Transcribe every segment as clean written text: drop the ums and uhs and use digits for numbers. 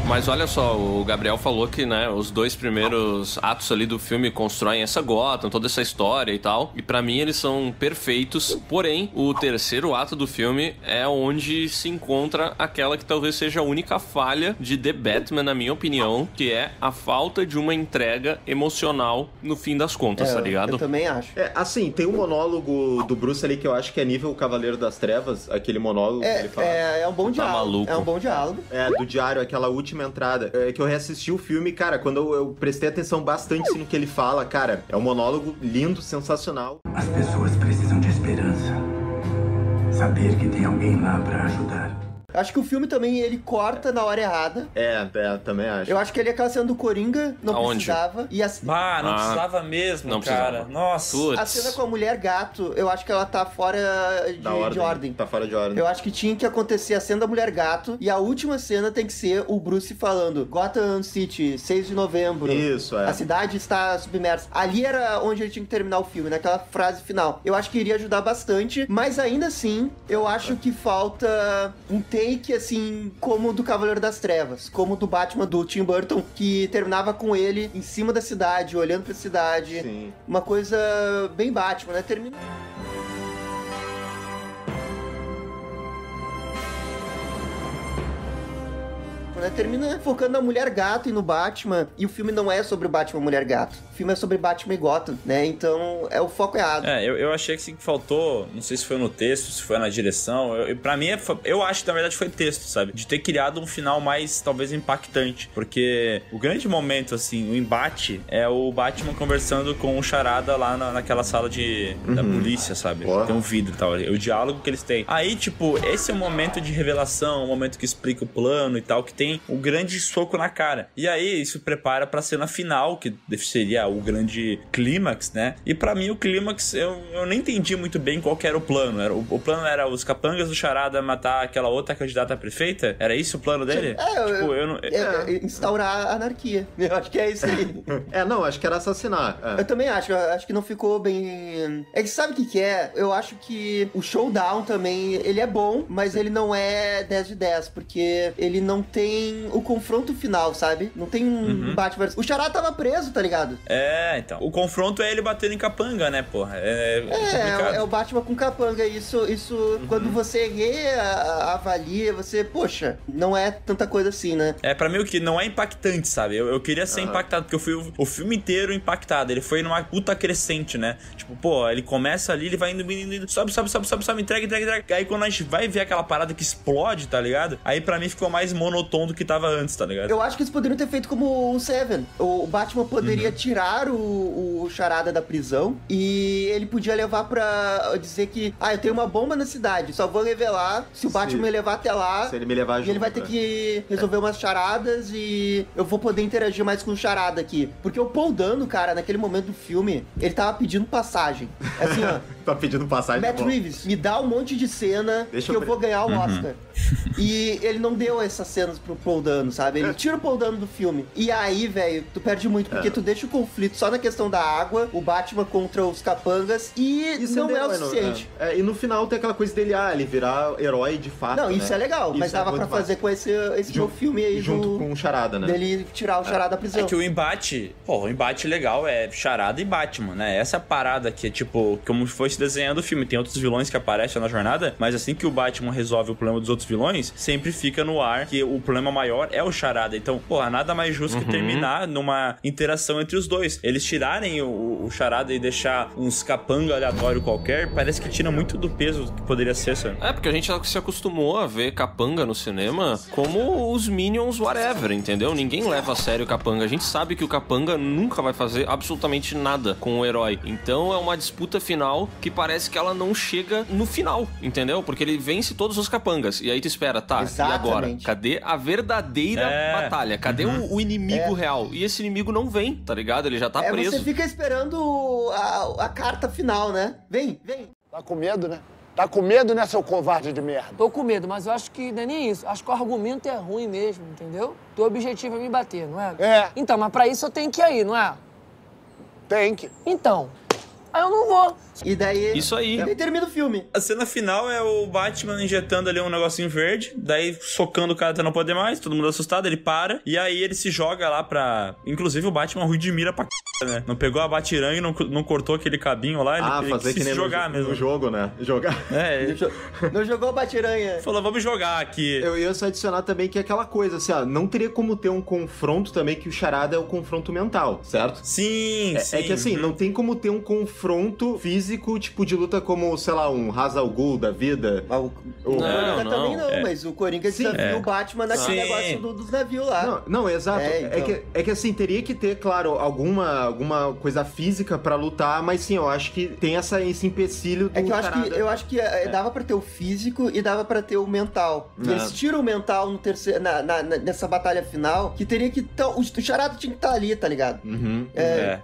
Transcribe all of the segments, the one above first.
Mas olha só, o Gabriel falou que, né, os 2 primeiros atos ali do filme constroem essa Gotham, toda essa história e tal. E pra mim eles são perfeitos. Porém, o terceiro ato do filme é onde se encontra aquela que talvez seja a única falha de The Batman, na minha opinião, que é a falta de uma entrega emocional no fim das contas, tá ligado? Eu também acho. Assim, tem um monólogo do Bruce ali que eu acho que é nível Cavaleiro das Trevas, aquele monólogo que ele fala. É um bom diálogo. Maluco. É um bom diálogo. Do diário, aquela última entrada. Que eu reassisti o filme, cara, quando eu prestei atenção bastante no que ele fala, cara, é um monólogo lindo, sensacional. As pessoas precisam de esperança. Saber que tem alguém lá pra ajudar. Acho que o filme também, ele corta na hora errada. Também acho. Eu acho que ele é aquela cena do Coringa, não Aonde? precisava. E não precisava mesmo, não cara. precisava. Nossa. A cena com a mulher gato, eu acho que ela tá fora de ordem. Tá fora de ordem. Eu acho que tinha que acontecer a cena da mulher gato e a última cena tem que ser o Bruce falando Gotham City, 6 de novembro. Isso, A cidade está submersa. Ali era onde ele tinha que terminar o filme, naquela frase final. Eu acho que iria ajudar bastante, mas ainda assim, eu acho que falta um take, assim, como o do Cavaleiro das Trevas, como o do Batman do Tim Burton, que terminava com ele em cima da cidade, olhando pra cidade. Sim. Uma coisa bem Batman, né? Termina... Termina focando na Mulher Gato e no Batman, e o filme não é sobre o Batman e Mulher Gato. O filme é sobre Batman e Gotham, né? Então, é o foco errado. Eu achei que faltou, não sei se foi no texto, se foi na direção, pra mim, eu acho que na verdade foi texto, sabe? De ter criado um final mais, talvez, impactante, porque o grande momento, assim, o embate, é o Batman conversando com o Charada lá naquela sala da polícia, sabe? Porra. Tem um vidro e tal, o diálogo que eles têm. Aí, tipo, esse é o momento de revelação, o momento que explica o plano e tal, que tem o grande soco na cara. E aí, isso prepara pra cena final, que seria o grande clímax, né? E pra mim, o clímax, eu nem entendi muito bem qual que era o plano. O plano era os capangas do Charada matar aquela outra candidata a prefeita? Era isso o plano dele? Instaurar a anarquia. Eu acho que é isso aí. Não, acho que era assassinar. Eu também acho. Eu acho que não ficou bem... É que sabe o que é? Eu acho que o showdown também, ele é bom, mas ele não é 10 de 10, porque ele não tem o confronto final, sabe? Não tem um Batman... O Charada tava preso, tá ligado? Então. O confronto é ele batendo em capanga, né, porra? É o Batman com capanga. Isso quando você avalia, você... Poxa, não é tanta coisa assim, né? Pra mim o que não é impactante, sabe? Eu queria ser impactado, porque eu fui o filme inteiro impactado. Ele foi numa puta crescente, né? Tipo, ele começa ali, ele vai indo, sobe, entrega. Aí quando a gente vai ver aquela parada que explode, tá ligado? Aí pra mim ficou mais monotônico do que tava antes, tá ligado? Eu acho que eles poderiam ter feito como o Seven. O Batman poderia tirar o Charada da prisão e ele podia levar pra dizer que eu tenho uma bomba na cidade, só vou revelar se o Batman me levar até lá. Se ele me levar junto, ele vai ter que resolver umas charadas e eu vou poder interagir mais com o Charada aqui. Porque o Paul Dano, cara, naquele momento do filme, ele tava pedindo passagem. Assim, ó. Tá pedindo passagem. Matt Reeves, me dá um monte de cena que eu vou ganhar o Oscar. E ele não deu essas cenas pro Paul Dano, sabe? Ele tira o Paul Dano do filme. E aí, velho, tu perde muito, porque tu deixa o conflito só na questão da água, o Batman contra os capangas, e isso não é o suficiente. E no final tem aquela coisa dele, ele virar herói de fato. Não, isso é legal, mas dava pra fazer com esse novo filme aí. Junto com o Charada, né? Dele tirar o Charada da prisão. É que o embate legal é Charada e Batman, né? Essa é a parada que é tipo, como se fosse desenhando o filme. Tem outros vilões que aparecem na jornada, mas assim que o Batman resolve o problema dos outros vilões, sempre fica no ar que o problema maior é o Charada. Então, nada mais justo que terminar numa interação entre os dois. Eles tirarem o Charada e deixar uns capanga aleatório qualquer, parece que tira muito do peso que poderia ser, sabe? Porque a gente se acostumou a ver capanga no cinema como os Minions whatever, entendeu? Ninguém leva a sério o capanga. A gente sabe que o capanga nunca vai fazer absolutamente nada com o herói. Então é uma disputa final que parece que ela não chega no final, entendeu? Porque ele vence todos os capangas. E aí tu espera, Exatamente. E agora? Cadê a verdadeira batalha? Cadê o inimigo real? E esse inimigo não vem, tá ligado? Ele já tá preso. Você fica esperando a carta final, né? Vem. Tá com medo, né? Tá com medo, né, seu covarde de merda? Tô com medo, mas eu acho que não é nem isso. Acho que o argumento é ruim mesmo, entendeu? Teu objetivo é me bater, não é? É. Então, mas pra isso eu tenho que ir aí, não é? Tem que. Então, Aí eu não vou. E daí... Isso aí. E daí termina o filme. A cena final é o Batman injetando ali um negocinho verde, daí socando o cara até não poder mais, todo mundo assustado, ele para, e aí ele se joga lá pra... Inclusive o Batman ruim de mira pra né? Não pegou a batirangue e não cortou aquele cabinho lá, ele fazer que nem jogar mesmo. No jogo, né? Jogar. É, Não jogou a batiranha. falou, vamos jogar aqui. Eu ia só adicionar também que é aquela coisa, assim, ó, não teria como ter um confronto também, que o charada é o confronto mental, certo? Sim, sim. É que assim, não tem como ter um confronto físico, tipo, de luta como, sei lá, um Ra's al Ghul da vida. O Coringa também não, mas o Coringa desafia o Batman naquele negócio dos navios lá. Não, exato. Então. É que assim, teria que ter, claro, alguma coisa física pra lutar, mas sim, eu acho que tem esse empecilho do É que eu charada. acho que dava pra ter o físico e dava pra ter o mental. E eles tiram o mental no terceiro, nessa batalha final, que teria que... O charada tinha que estar ali, tá ligado?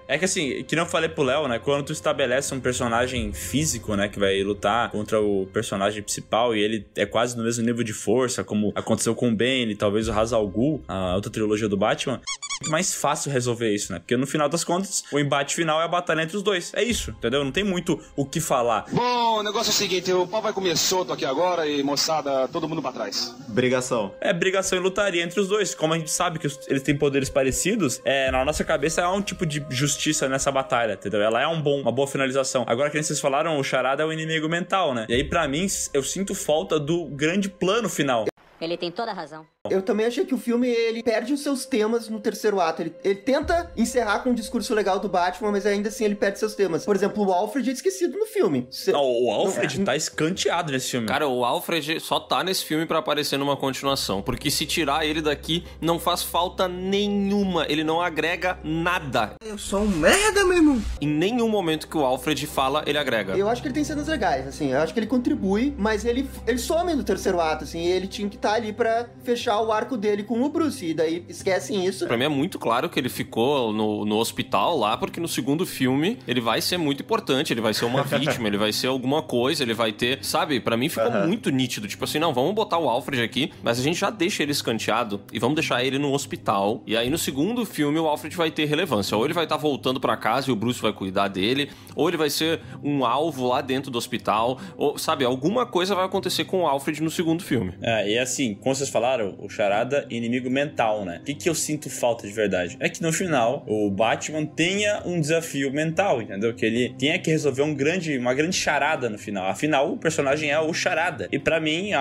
É que assim, que não eu falei pro Léo, né? Quando tu estabelece um personagem físico, né? Que vai lutar contra o personagem principal e ele é quase no mesmo nível de força, como aconteceu com o Bane, talvez o Ra's al Ghul, a outra trilogia do Batman, é mais fácil resolver isso, né? Porque no final das contas, o embate final é a batalha entre os dois. É isso, entendeu? Não tem muito o que falar. Bom, o negócio é o seguinte, o pau vai comer solto aqui agora e, moçada, todo mundo pra trás. Brigação. É brigação e lutaria entre os dois. Como a gente sabe que eles têm poderes parecidos, na nossa cabeça há um tipo de justiça nessa batalha, entendeu? Ela é uma boa finalização. Agora, que vocês falaram, o charada é o inimigo mental, né? E aí, pra mim, eu sinto falta do grande plano final. Ele tem toda a razão. Eu também achei que o filme, ele perde os seus temas no terceiro ato. Ele tenta encerrar com um discurso legal do Batman, mas ainda assim ele perde seus temas. Por exemplo, o Alfred é esquecido no filme. O Alfred tá escanteado nesse filme. Cara, o Alfred só tá nesse filme pra aparecer numa continuação. Porque se tirar ele daqui, não faz falta nenhuma. Ele não agrega nada. Eu sou um merda, meu irmão. Em nenhum momento que o Alfred fala, ele agrega. Eu acho que ele tem cenas legais, assim. Eu acho que ele contribui, mas ele some no terceiro ato, assim. E ele tinha que estar ali pra fechar o arco dele com o Bruce, e daí esquecem isso. Pra mim é muito claro que ele ficou no hospital lá, porque no segundo filme ele vai ser muito importante, ele vai ser uma vítima, ele vai ser alguma coisa, ele vai ter, sabe? Pra mim ficou muito nítido, tipo assim, não, vamos botar o Alfred aqui, mas a gente já deixa ele escanteado e vamos deixar ele no hospital, e aí no segundo filme o Alfred vai ter relevância, ou ele vai estar voltando pra casa e o Bruce vai cuidar dele, ou ele vai ser um alvo lá dentro do hospital, ou, sabe, alguma coisa vai acontecer com o Alfred no segundo filme. E assim, como vocês falaram, o charada inimigo mental, né? O que eu sinto falta de verdade? É que no final, o Batman tenha um desafio mental, entendeu? Que ele tenha que resolver uma grande charada no final. Afinal, o personagem é o charada. E pra mim,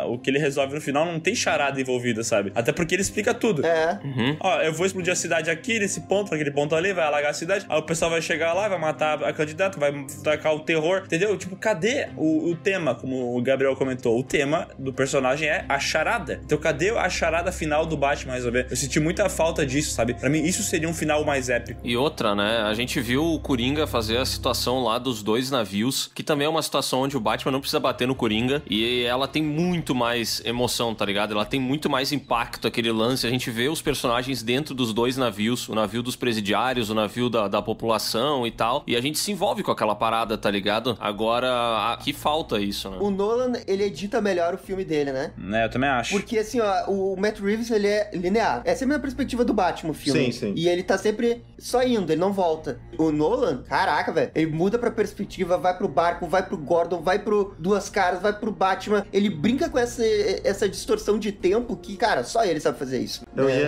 o que ele resolve no final não tem charada envolvida, sabe? Até porque ele explica tudo. Ó, eu vou explodir a cidade aqui, nesse ponto, naquele ponto ali, vai alagar a cidade. Aí o pessoal vai chegar lá, vai matar a candidata, vai tacar o terror, entendeu? Tipo, cadê o tema? Como o Gabriel comentou, o tema do personagem é a charada. Então, cadê a charada final do Batman resolver? Eu senti muita falta disso, sabe? Pra mim, isso seria um final mais épico. E outra, né? A gente viu o Coringa fazer a situação lá dos dois navios, que também é uma situação onde o Batman não precisa bater no Coringa, e ela tem muito mais emoção, tá ligado? Ela tem muito mais impacto, aquele lance. A gente vê os personagens dentro dos dois navios, o navio dos presidiários, o navio da população e tal, e a gente se envolve com aquela parada, tá ligado? Agora, aqui falta isso, né? O Nolan, ele edita melhor o filme dele, né? Eu também acho. Porque, assim, ó, o Matt Reeves, ele é linear. Essa é a minha perspectiva do Batman, o filme. Sim. E ele tá sempre só indo, ele não volta. O Nolan, caraca, velho, ele muda pra perspectiva, vai pro barco, vai pro Gordon, vai pro Duas Caras, vai pro Batman. Ele brinca com essa distorção de tempo que, cara, só ele sabe fazer isso.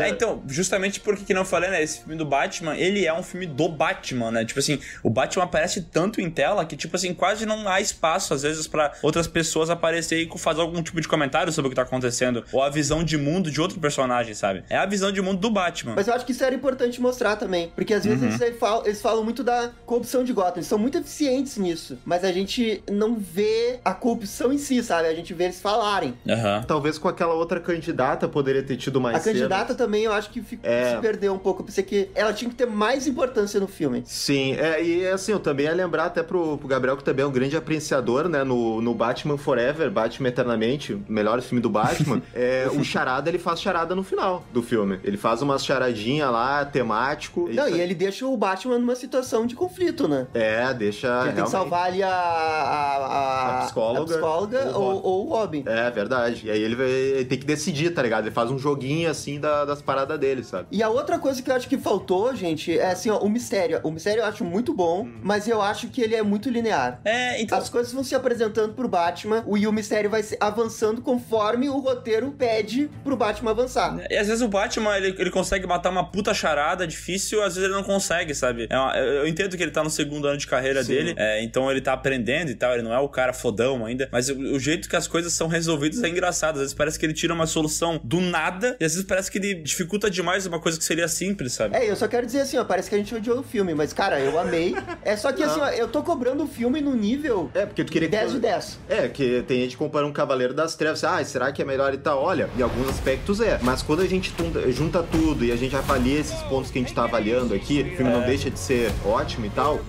Então, justamente porque que não falei, né? Esse filme do Batman, ele é um filme do Batman, né? Tipo assim, o Batman aparece tanto em tela que, tipo assim, quase não há espaço, às vezes, pra outras pessoas aparecerem e fazer algum tipo de comentário sobre o que tá acontecendo, ou a visão de mundo de outro personagem, sabe? É a visão de mundo do Batman. Mas eu acho que isso era importante mostrar também, porque às vezes eles falam muito da corrupção de Gotham, eles são muito eficientes nisso, mas a gente não vê a corrupção em si, sabe? A gente vê eles falarem. Talvez com aquela outra candidata poderia ter tido mais cenas. A candidata também, eu acho que se perdeu um pouco. Eu pensei que ela tinha que ter mais importância no filme. Sim, e assim, eu também ia lembrar até pro Gabriel, que também é um grande apreciador, né, no Batman Forever, Batman Eternamente, o melhor filme do Batman. Batman, o Charada, ele faz charada no final do filme. Ele faz umas charadinhas lá, temático. Não, e ele deixa o Batman numa situação de conflito, né? Deixa... Ele tem que salvar ali a psicóloga ou o Robin. É, verdade. E aí ele tem que decidir, tá ligado? Ele faz um joguinho, assim, das paradas dele, sabe? E a outra coisa que eu acho que faltou, gente, é assim, ó, o mistério. O mistério eu acho muito bom, mas eu acho que ele é muito linear. Então... As coisas vão se apresentando pro Batman e o mistério vai se avançando conforme o roteiro pede pro Batman avançar. E às vezes o Batman, ele consegue matar uma puta charada difícil, às vezes ele não consegue, sabe? Eu entendo que ele tá no segundo ano de carreira dele, então ele tá aprendendo e tal, ele não é o cara fodão ainda, mas o jeito que as coisas são resolvidas é engraçado. Às vezes parece que ele tira uma solução do nada e às vezes parece que ele dificulta demais uma coisa que seria simples, sabe? Eu só quero dizer assim, ó, parece que a gente odiou o filme, mas cara, eu amei. Só que assim, ó, eu tô cobrando o filme no nível porque tu queria 10 de 10. Que tem gente comparando um Cavaleiro das Trevas, será que é melhor e tal? Olha, em alguns aspectos mas quando a gente junta tudo e a gente avalia esses pontos que a gente tá avaliando aqui, o filme não deixa de ser ótimo e tal,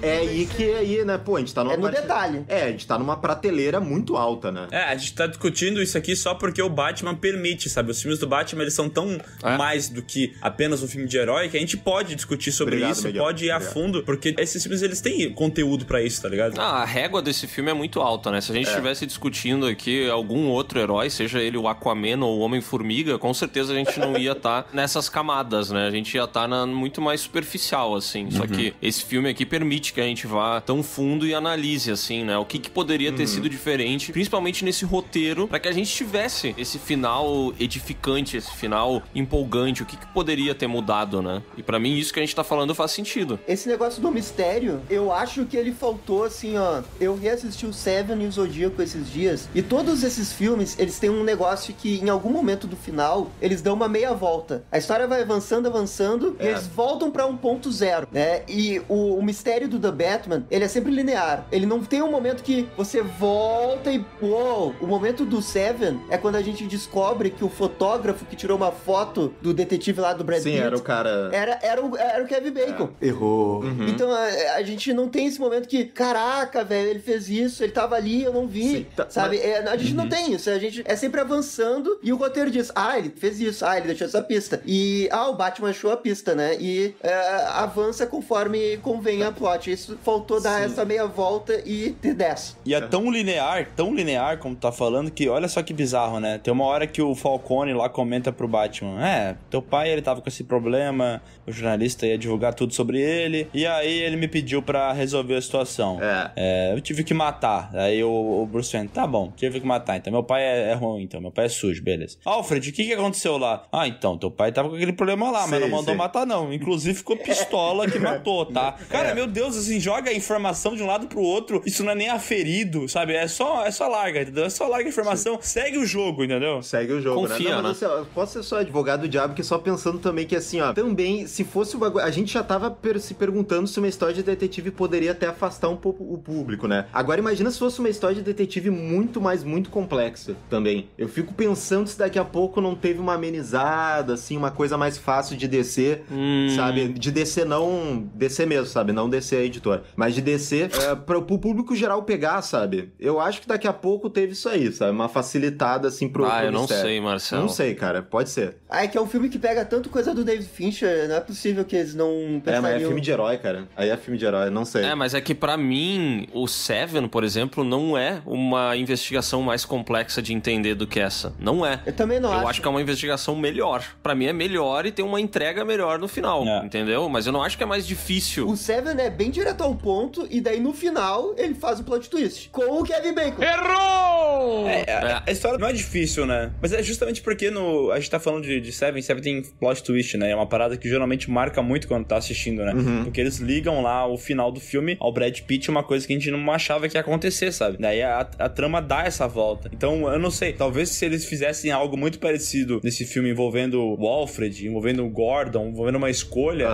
né, pô, a gente tá numa no detalhe. A gente tá numa prateleira muito alta, né? A gente tá discutindo isso aqui só porque o Batman permite, sabe? Os filmes do Batman, eles são tão mais do que apenas um filme de herói que a gente pode discutir sobre isso, Miguel. Pode ir a fundo, porque esses filmes, eles têm conteúdo pra isso, tá ligado? A régua desse filme é muito alta, né? Se a gente estivesse discutindo aqui algum outro herói, seja ele o Aquaman ou o Homem-Formiga, com certeza a gente não ia estar nessas camadas, né? A gente ia estar muito mais superficial, assim. Só que esse filme aqui permite que a gente vá tão fundo e analise, assim, né? O que poderia ter sido diferente, principalmente nesse roteiro, pra que a gente tivesse esse final edificante, esse final empolgante. O que poderia ter mudado, né? E pra mim, isso que a gente tá falando faz sentido. Esse negócio do mistério, eu acho que ele faltou, assim, ó. Eu reassisti o Seven e o Zodíaco esses dias, e todos esses filmes, eles têm um negócio que, em algum momento do final, eles dão uma meia volta. A história vai avançando, e eles voltam pra um ponto zero, né? E o mistério do The Batman, ele é sempre linear. Ele não tem um momento que você volta e... Uou! O momento do Seven é quando a gente descobre que o fotógrafo que tirou uma foto do detetive lá do Brad Pitt... Sim, era o cara... Era o Kevin Bacon. Errou. Então, a gente não tem esse momento que... Caraca, velho, ele fez isso, ele tava ali, eu não vi. Sim, sabe? A gente não tem isso. A gente é sempre avançando e o roteiro diz... ele fez isso. Ele deixou essa pista. E... o Batman achou a pista, né? E avança conforme convém a plot. Isso faltou dar essa meia volta e ter 10. E é tão linear como tá falando, que olha só que bizarro, né? Tem uma hora que o Falcone lá comenta pro Batman, teu pai, ele tava com esse problema, o jornalista ia divulgar tudo sobre ele, e aí ele me pediu pra resolver a situação. Eu tive que matar. Aí o Bruce Wayne, tá bom, tive que matar. Então meu pai é ruim, então meu pai é sujo, beleza. Alfred, o que aconteceu lá? Então, teu pai tava com aquele problema lá, mas não mandou matar não. Inclusive ficou pistola que matou, tá? Cara, meu Deus, assim, joga a informação de um lado pro outro, isso não é nem aferido, sabe? É só larga, entendeu? É só larga a informação, segue o jogo, entendeu? Segue o jogo, confia, né? Não, mas, assim, posso ser só advogado do diabo, que só pensando também que assim, ó, também, se fosse o bagulho, a gente já tava se perguntando se uma história de detetive poderia até afastar um pouco o público, né? Agora imagina se fosse uma história de detetive muito complexa também. Eu fico pensando se daqui a pouco não teve uma amenizada, assim, uma coisa mais fácil de descer, sabe? De descer não... Descer mesmo, sabe? Não descer a editora. Mas de descer pro público geral pegar, sabe? Eu acho que daqui a pouco teve isso aí, sabe? Uma facilitada, assim, pro eu não mistério. sei, Marcelo. Não sei, cara. Pode ser. É que é um filme que pega tanto coisa do David Fincher, não é possível que eles não pensariam... Mas é filme de herói, cara. Aí é filme de herói, não sei. Mas é que pra mim, o Seven, por exemplo, não é uma investigação mais complexa de entender do que essa. Não é. Eu também não acho. Eu acho que é uma investigação melhor. Pra mim é melhor e tem uma entrega melhor no final, entendeu? Mas eu não acho que é mais difícil. O Seven é bem direto ao ponto e daí no final ele faz o plot twist com o Kevin Bacon. Errou! A história não é difícil, né? Mas é justamente porque a gente tá falando de Seven tem plot twist, né? É uma parada que geralmente marca muito quando tá assistindo, né? Porque eles ligam lá o final do filme ao Brad Pitt, uma coisa que a gente não achava que ia acontecer, sabe? Daí a trama dá essa volta. Então, eu não sei, talvez se eles fizessem algo muito parecido nesse filme envolvendo o Alfred, envolvendo o Gordon, envolvendo uma escolha,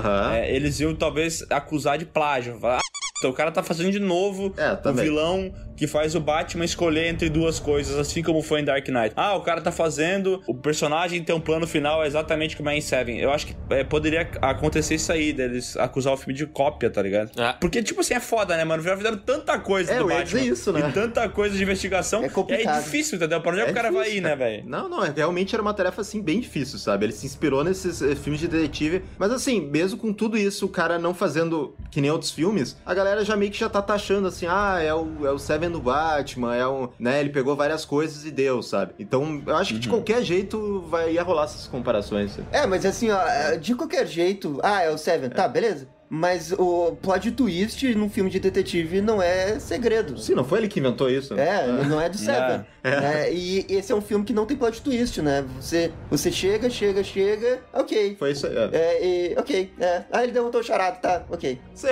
eles iam talvez acusar de plágio. Falar, Então o cara tá fazendo de novo o vilão que faz o Batman escolher entre duas coisas, assim como foi em Dark Knight. O cara tá fazendo o personagem ter um plano final exatamente como é em Seven. Eu acho que poderia acontecer isso aí, deles acusar o filme de cópia, tá ligado? Porque, tipo assim, é foda, né, mano? Já fizeram tanta coisa do Batman. Isso, né? E tanta coisa de investigação. É complicado. E é difícil, entendeu? Pra onde o cara vai ir, né, velho? Não, realmente era uma tarefa, assim, bem difícil, sabe? Ele se inspirou nesses filmes de detetive. Mas, assim, mesmo com tudo isso, o cara não fazendo que nem outros filmes, a galera já meio que já tá taxando, assim, é o Seven do Batman, né? Ele pegou várias coisas e deu, sabe? Então, eu acho que de qualquer jeito ia rolar essas comparações. Sabe? Mas assim, de qualquer jeito... é o Seven, tá, beleza. Mas o plot twist num filme de detetive não é segredo. Sim, não foi ele que inventou isso. Né? Não é do Seven. E esse é um filme que não tem plot twist, né? Você chega, ok. Foi isso aí. Ok. Ele derrotou o charada, tá, ok. Sim,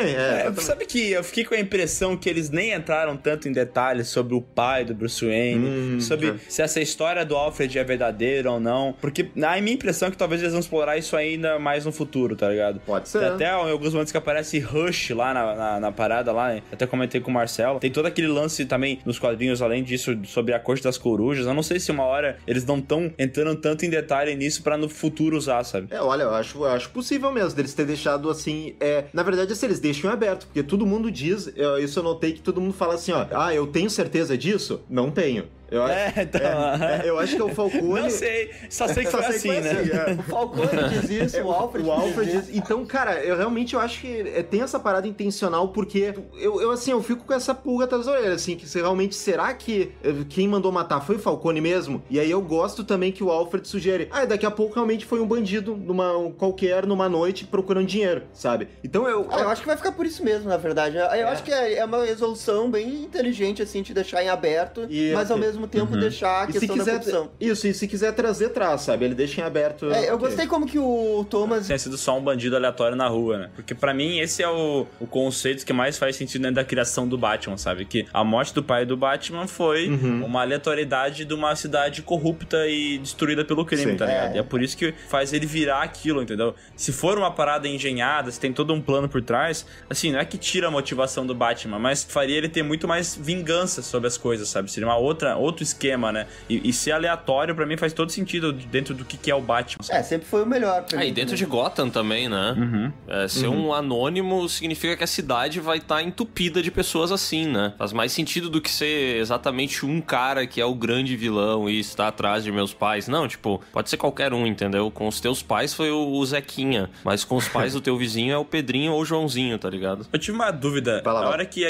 sabe que eu fiquei com a impressão que eles nem entraram tanto em detalhes sobre o pai do Bruce Wayne, sobre se essa história do Alfred é verdadeira ou não. Porque a minha impressão é que talvez eles vão explorar isso ainda mais no futuro, tá ligado? Pode ser. Tem até alguns momentos que aparece Rush lá na parada lá, né? Até comentei com o Marcelo. Tem todo aquele lance também nos quadrinhos, além disso, sobre a Corte das Corujas. Eu não sei se uma hora eles não estão entrando tanto em detalhe nisso pra no futuro usar, sabe? Olha, eu acho possível mesmo deles ter deixado assim, na verdade, assim, eles deixam aberto, porque todo mundo diz, isso eu notei que todo mundo fala assim, eu tenho certeza disso? Não tenho. Eu acho que é o Falcone... Não sei, só sei que foi assim, né? O Falcone diz isso, o Alfred diz... Então, cara, eu realmente acho que tem essa parada intencional, porque eu fico com essa pulga atrás da orelha, assim, que realmente, será que quem mandou matar foi o Falcone mesmo? E aí eu gosto também que o Alfred sugere, daqui a pouco realmente foi um bandido numa noite procurando dinheiro, sabe? Então eu acho que vai ficar por isso mesmo, na verdade. Eu acho que é uma resolução bem inteligente, assim, de deixar em aberto, mas ao mesmo tempo deixar a questão da corrupção. Isso, e se quiser trazer, traz, sabe? Ele deixa em aberto. Eu gostei como que o Thomas... Tinha sido só um bandido aleatório na rua, né? Porque pra mim esse é o conceito que mais faz sentido dentro da criação do Batman, sabe? Que a morte do pai do Batman foi uma aleatoriedade de uma cidade corrupta e destruída pelo crime, tá ligado? E é por isso que faz ele virar aquilo, entendeu? Se for uma parada engenhada, se tem todo um plano por trás, assim, não é que tira a motivação do Batman, mas faria ele ter muito mais vingança sobre as coisas, sabe? Seria outro esquema, né? E ser aleatório, pra mim, faz todo sentido dentro do que é o Batman. Sempre foi o melhor pra mim. E dentro de Gotham também, né? Ser um anônimo significa que a cidade vai estar entupida de pessoas assim, né? Faz mais sentido do que ser exatamente um cara que é o grande vilão e está atrás de meus pais. Não, tipo, pode ser qualquer um, entendeu? Com os teus pais foi o Zequinha, mas com os pais do teu vizinho é o Pedrinho ou o Joãozinho, tá ligado? Eu tive uma dúvida. Na hora que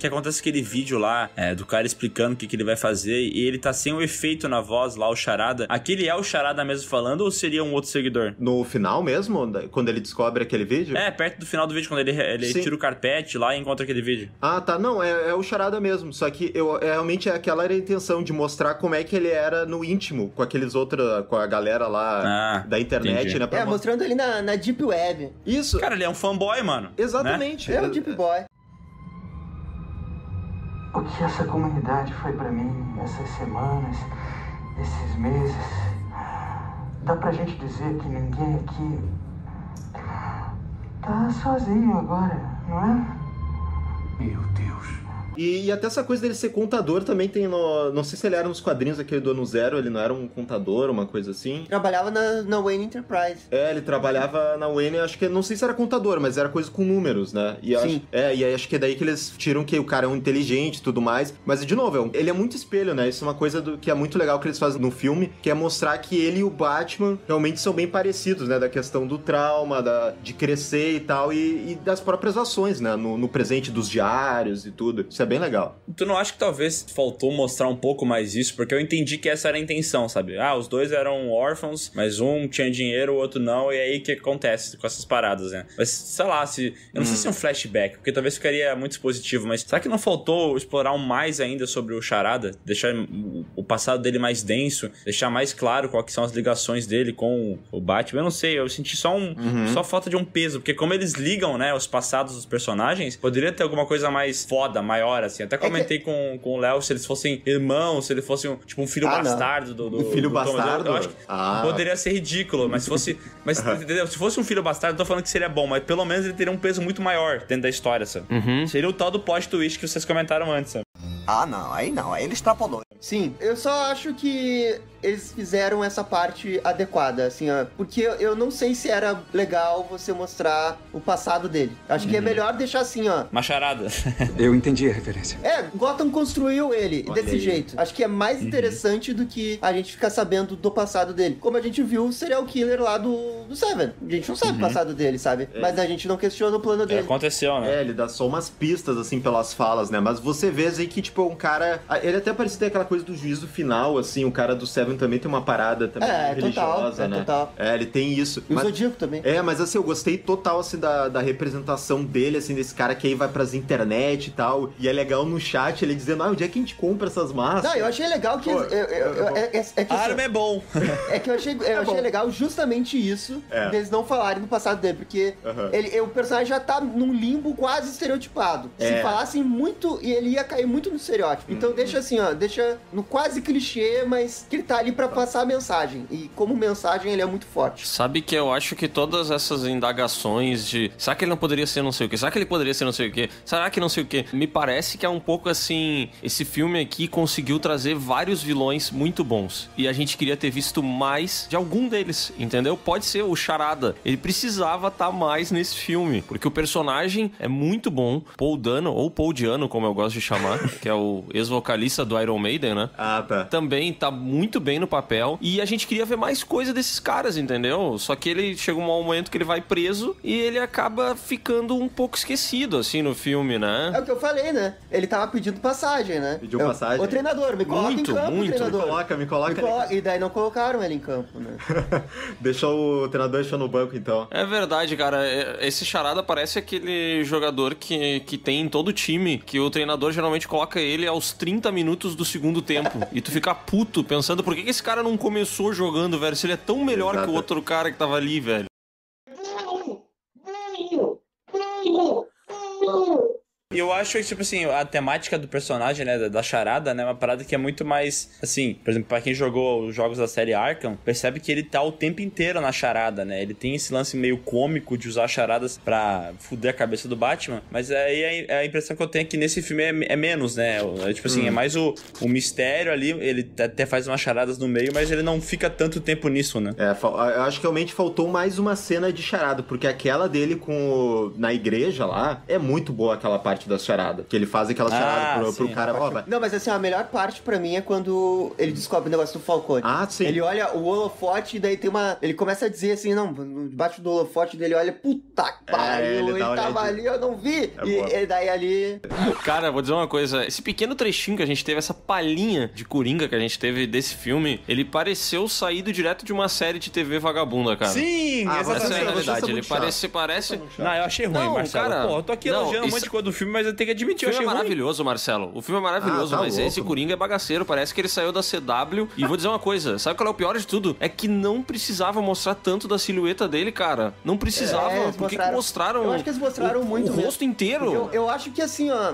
acontece aquele vídeo lá, do cara explicando o que ele vai fazer e ele tá sem o efeito na voz lá, o Charada. Aquele é o Charada mesmo falando ou seria um outro seguidor? No final mesmo? Quando ele descobre aquele vídeo? Perto do final do vídeo, quando ele tira o carpete lá e encontra aquele vídeo. Tá. Não, é o Charada mesmo. Só que realmente aquela era a intenção de mostrar como é que ele era no íntimo com com a galera lá da internet, entendi. né? Mostrando ele na Deep Web. Isso. Cara, ele é um fanboy, mano. Exatamente. Né? É um Deep Boy. O que essa comunidade foi pra mim essas semanas, esses meses, dá pra gente dizer que ninguém aqui tá sozinho agora, não é? Meu Deus. E até essa coisa dele ser contador também tem não sei se ele era nos quadrinhos aquele do Ano Zero, ele não era um contador, uma coisa assim. Trabalhava na Wayne Enterprise. Ele trabalhava na Wayne, acho que, não sei se era contador, mas era coisa com números, né? E Sim. E aí acho que é daí que eles tiram que o cara é um inteligente e tudo mais. Mas, de novo, ele é muito espelho, né? Isso é uma coisa que é muito legal que eles fazem no filme, que é mostrar que ele e o Batman realmente são bem parecidos, né? Da questão do trauma, de crescer e tal, e das próprias ações, né? No presente dos diários e tudo. Isso é bem legal. Tu não acha que talvez faltou mostrar um pouco mais isso? Porque eu entendi que essa era a intenção, sabe? Os dois eram órfãos, mas um tinha dinheiro, o outro não, e aí o que acontece com essas paradas, né? Mas, sei lá, eu não sei se é um flashback, porque talvez ficaria muito expositivo, mas será que não faltou explorar mais ainda sobre o Charada? Deixar o passado dele mais denso, deixar mais claro quais são as ligações dele com o Batman? Eu não sei, eu senti só falta de um peso, porque como eles ligam, né, os passados dos personagens, poderia ter alguma coisa mais foda, maior hora, assim. Até comentei com o Léo se eles fossem irmãos, se ele fosse um filho bastardo do filho Thomas. bastardo? Eu acho que poderia ser ridículo, mas se fosse... Mas, entendeu? Se fosse um filho bastardo, eu tô falando que seria bom, mas pelo menos ele teria um peso muito maior dentro da história, sabe? Seria o tal do plot twist que vocês comentaram antes, sabe? Ah, não, aí ele extrapolou. Sim, eu só acho que eles fizeram essa parte adequada, assim, ó, porque eu não sei se era legal você mostrar o passado dele. Acho que é melhor deixar assim, ó. Uma charada. Eu entendi a referência. Gotham construiu ele desse jeito. Acho que é mais interessante do que a gente ficar sabendo do passado dele. Como a gente viu o serial killer lá do Seven. A gente não sabe o passado dele, sabe? Mas a gente não questiona o plano dele. Aconteceu, né? Ele dá só umas pistas, assim, pelas falas, né? Mas você vê aí que, tipo, um cara... Ele até parece ter aquela coisa do juízo final, assim, o cara do Seven também tem uma parada também religiosa, né? Total. Ele tem isso. E o Zodíaco também. Mas assim, eu gostei total, assim, da representação dele, assim, desse cara que aí vai pras internet e tal, e é legal no chat ele dizendo, onde é que a gente compra essas massas? Não, eu achei legal que... A arma é bom. É que eu achei legal justamente isso, deles não falarem do passado dele, porque o personagem já tá num limbo quase estereotipado. Se falassem muito, e ele ia cair muito no estereótipo. Então deixa assim, ó, deixa no quase clichê, mas que ele tá ali pra passar a mensagem. E como mensagem, ele é muito forte. Sabe que eu acho que todas essas indagações de será que ele não poderia ser não sei o que? Será que ele poderia ser não sei o que? Será que não sei o que? Me parece que é um pouco assim, esse filme aqui conseguiu trazer vários vilões muito bons. E a gente queria ter visto mais de algum deles, entendeu? Pode ser o Charada. Ele precisava estar mais nesse filme, porque o personagem é muito bom. Paul Dano, ou Paul Diano, como eu gosto de chamar, que é o ex-vocalista do Iron Maiden, né? Tá. Também tá muito bem no papel. E a gente queria ver mais coisa desses caras, entendeu? Só que ele chega um momento que ele vai preso e ele acaba ficando um pouco esquecido, assim, no filme, né? É o que eu falei, né? Ele tava pedindo passagem, né? Pediu passagem. O treinador, me coloca em campo, treinador. Me coloca. E daí não colocaram ele em campo, né? Deixou o treinador no banco, então. É verdade, cara. Esse Charada parece aquele jogador que tem em todo time, que o treinador geralmente coloca ele aos 30 minutos do segundo tempo. E tu fica puto pensando por que esse cara não começou jogando, velho? Se ele é tão melhor que o outro cara que tava ali, velho. E eu acho que, tipo assim, a temática do personagem, né, da charada, né, é uma parada que é muito mais, assim, por exemplo, pra quem jogou os jogos da série Arkham, percebe que ele tá o tempo inteiro na charada, né, ele tem esse lance meio cômico de usar charadas pra fuder a cabeça do Batman, mas aí a impressão que eu tenho é que nesse filme é menos, né, tipo assim, é mais o mistério ali, ele até faz umas charadas no meio, mas ele não fica tanto tempo nisso, né. Eu acho que realmente faltou mais uma cena de charada, porque aquela dele na igreja lá, é muito boa aquela parte da charada, que ele faz aquela charada pro cara. Não, mas assim, a melhor parte pra mim é quando ele descobre o negócio do Falcone. Sim. Ele olha o holofote e daí tem ele começa a dizer assim, não, debaixo do holofote dele, olha, puta que pariu, ele tava ali, eu não vi. E daí ali... Cara, vou dizer uma coisa, esse pequeno trechinho que a gente teve, essa palhinha de Coringa que a gente teve desse filme, ele pareceu saído direto de uma série de TV vagabunda, cara. Sim, essa é a realidade. Ele parece... Não, eu achei ruim, Marcelo. Cara, eu tô aqui elogiando um monte de coisa do filme, mas eu tenho que admitir, eu achei ruim. O filme é maravilhoso, Marcelo. O filme é maravilhoso, mas louco. Esse Coringa é bagaceiro. Parece que ele saiu da CW. E vou dizer uma coisa, sabe qual é o pior de tudo? É que não precisava mostrar tanto da silhueta dele, cara. Não precisava. Por que mostraram? Eu acho que eles mostraram muito o rosto inteiro. Eu acho que assim, ó,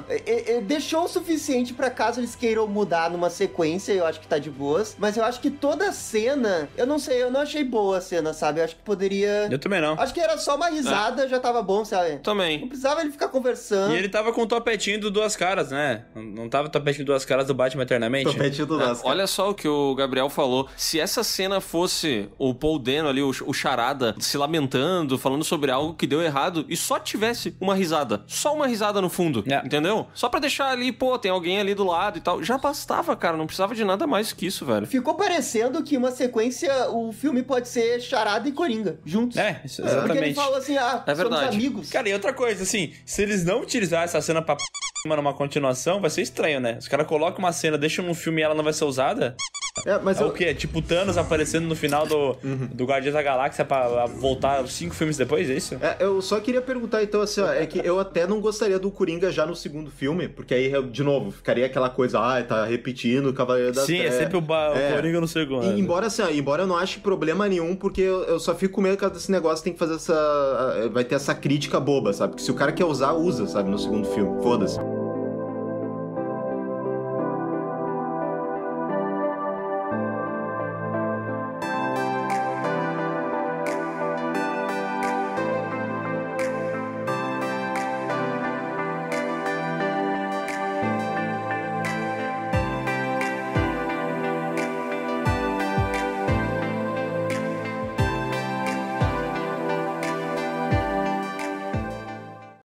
deixou o suficiente pra caso eles queiram mudar numa sequência, eu acho que tá de boas. Mas eu acho que toda a cena, eu não sei, eu não achei boa a cena, sabe? Eu acho que poderia... Eu também não. Acho que era só uma risada, já tava bom, sabe? Também. Não precisava ele ficar conversando. E ele tava com o topetinho do Duas Caras, né? Não tava o topetinho do Duas Caras do Batman Eternamente? Topetinho do Duas Caras. Olha só o que o Gabriel falou. Se essa cena fosse o Paul Dano ali, o Charada, se lamentando, falando sobre algo que deu errado, e só tivesse uma risada. Só uma risada no fundo, entendeu? Só pra deixar ali, pô, tem alguém ali do lado e tal. Já bastava, cara. Não precisava de nada mais que isso, velho. Ficou parecendo que uma sequência, o filme pode ser Charada e Coringa, juntos. Exatamente. Porque ele falou assim, somos amigos. Cara, e outra coisa, assim, se eles não utilizarem essa cena pra numa continuação, vai ser estranho, né? Os caras colocam uma cena, deixam num filme e ela não vai ser usada. Mas o quê? Tipo Thanos aparecendo no final do Guardiões da Galáxia pra voltar 5 filmes depois, é isso? Eu só queria perguntar então assim, ó, é que eu até não gostaria do Coringa já no segundo filme, porque aí, de novo, ficaria aquela coisa, tá repetindo o Cavaleiro das Trevas. Sim, é sempre o Coringa no segundo. E, embora eu não ache problema nenhum, porque eu só fico com medo que esse negócio tem que fazer vai ter essa crítica boba, sabe? Porque se o cara quer usar, usa, sabe? No segundo filme. Foda-se.